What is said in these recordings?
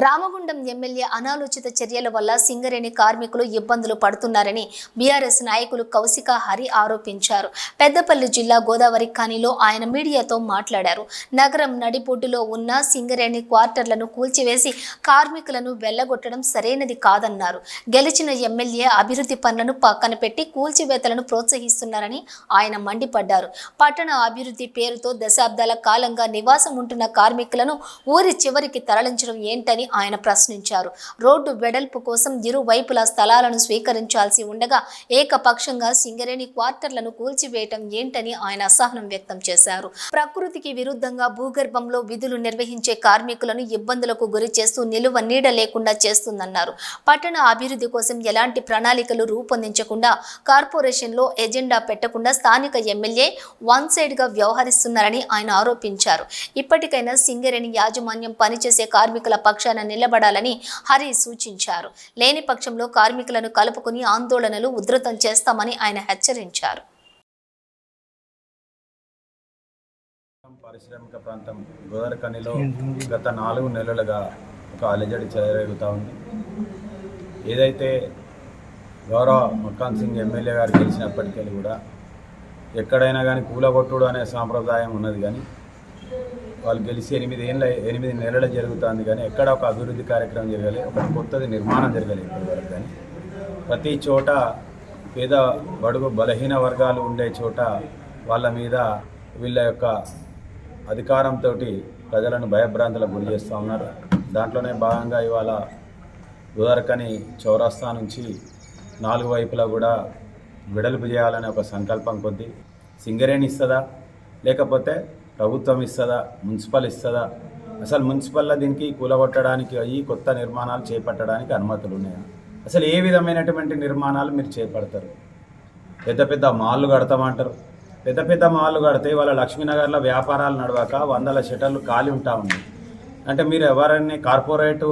Ramagundam MLA అనాలోచిత చర్యల వల్ల సింగరేణి కార్మికులు ఇబ్బందులు పడుతున్నారని బీఆర్ఎస్ నాయకులు కౌశిక హరి ఆరోపించారు. పెద్దపల్లి జిల్లా గోదావరి ఖనిలో ఆయన మీడియాతో మాట్లాడారు. నగరం నడిబొడ్డులో ఉన్న సింగరేణి క్వార్టర్లను కూల్చివేసి కార్మికులను వెళ్లగొట్టడం సరైనది కాదన్నారు. గెలిచిన ఎమ్మెల్యే అభివృద్ధి పనులను పక్కన పెట్టి కూల్చివేతలను ప్రోత్సహిస్తున్నారని ఆయన మండిపడ్డారు. పట్టణ అభివృద్ధి పేరుతో దశాబ్దాల కాలంగా నివాసం ఉంటున్న కార్మికులను ఊరి చివరికి తరలించడం ఏంటని ఆయన ప్రశ్నించారు. రోడ్డు వెడల్పు కోసం ఇరువైపులా స్థలాలను స్వీకరించాల్సి ఉండగా ఏకపక్షంగా సింగరేణి క్వార్టర్లను కూల్చివేయటం ఏంటని ఆయన అసహనం వ్యక్తం చేశారు. ప్రకృతికి విరుద్ధంగా భూగర్భంలో విధులు నిర్వహించే కార్మికులను ఇబ్బందులకు గురి చేస్తూ నిలువ నీడ లేకుండా చేస్తుందన్నారు. పట్టణ అభివృద్ధి కోసం ఎలాంటి ప్రణాళికలు రూపొందించకుండా కార్పొరేషన్లో ఎజెండా పెట్టకుండా స్థానిక ఎమ్మెల్యే వన్ సైడ్ గా వ్యవహరిస్తున్నారని ఆయన ఆరోపించారు. ఇప్పటికైనా సింగరేణి యాజమాన్యం పనిచేసే కార్మికుల పక్షాన నిలబడాలని హరి సూచించారు. లేని పక్షంలో కార్మికులను కలుపుకుని ఆందోళనలు ఉధృతం చేస్తామని ఆయన హెచ్చరించారు. పారిశ్రామిక ప్రాంతం గోదావరి ఖనిలో గత 4 నెలలుగా ఒక అలజడి చెలరేగుతూ ఉంది. ఏదైతే గౌరవ మక్కాన్ సింగ్ ఎమ్మెల్యే గారు గెలిచినప్పటికీ కూడా ఎక్కడైనా కానీ కూలగొట్టుడు అనే సాంప్రదాయం ఉన్నది, కానీ వాళ్ళు గెలిచి 8 నెలలు జరుగుతుంది, కానీ ఎక్కడ ఒక అభివృద్ధి కార్యక్రమం జరగలేదు, ఒక కొత్తది నిర్మాణం జరగలేదు ఇప్పటివరకు. కానీ ప్రతి చోట పేద బడుగు బలహీన వర్గాలు ఉండే చోట వాళ్ళ మీద వీళ్ళ యొక్క అధికారంతో ప్రజలను భయభ్రాంతులకు గురి చేస్తూ ఉన్నారు. దాంట్లోనే భాగంగా ఇవాళ గోదావరిఖని చౌరస్తా నుంచి 4 వైపులా కూడా వెడల్పు చేయాలనే ఒక సంకల్పం కొద్దీ సింగరేణి ఇస్తుందా, లేకపోతే ప్రభుత్వం ఇస్తుందా, మున్సిపల్ ఇస్తుందా, అసలు మున్సిపల్లో దీనికి కూలగొట్టడానికి ఈ కొత్త నిర్మాణాలు చేపట్టడానికి అనుమతులు ఉన్నాయా, అసలు ఏ విధమైనటువంటి నిర్మాణాలు మీరు చేపడతారు? పెద్ద పెద్ద మాల్లు కడతామంటారు. పెద్ద పెద్ద మాల్లు కడితే వాళ్ళ లక్ష్మీనగర్లో వ్యాపారాలు నడవక 100 షటర్లు ఖాళీ ఉంటా ఉన్నాయి. అంటే మీరు ఎవరైనా కార్పొరేటు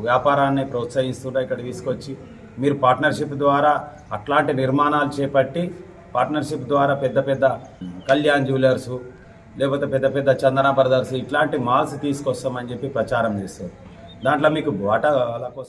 వ్యాపారాన్ని ప్రోత్సహిస్తుంటే ఇక్కడ తీసుకొచ్చి మీరు పార్ట్నర్షిప్ ద్వారా అట్లాంటి నిర్మాణాలు చేపట్టి పార్ట్నర్షిప్ ద్వారా పెద్ద పెద్ద కళ్యాణ్ జ్యువెలర్సు లేకపోతే పెద్ద పెద్ద చందన బ్రదర్స్ ఇట్లాంటి మాల్స్ తీసుకొస్తామని చెప్పి ప్రచారం చేస్తారు. దాంట్లో మీకు వాటా కోసం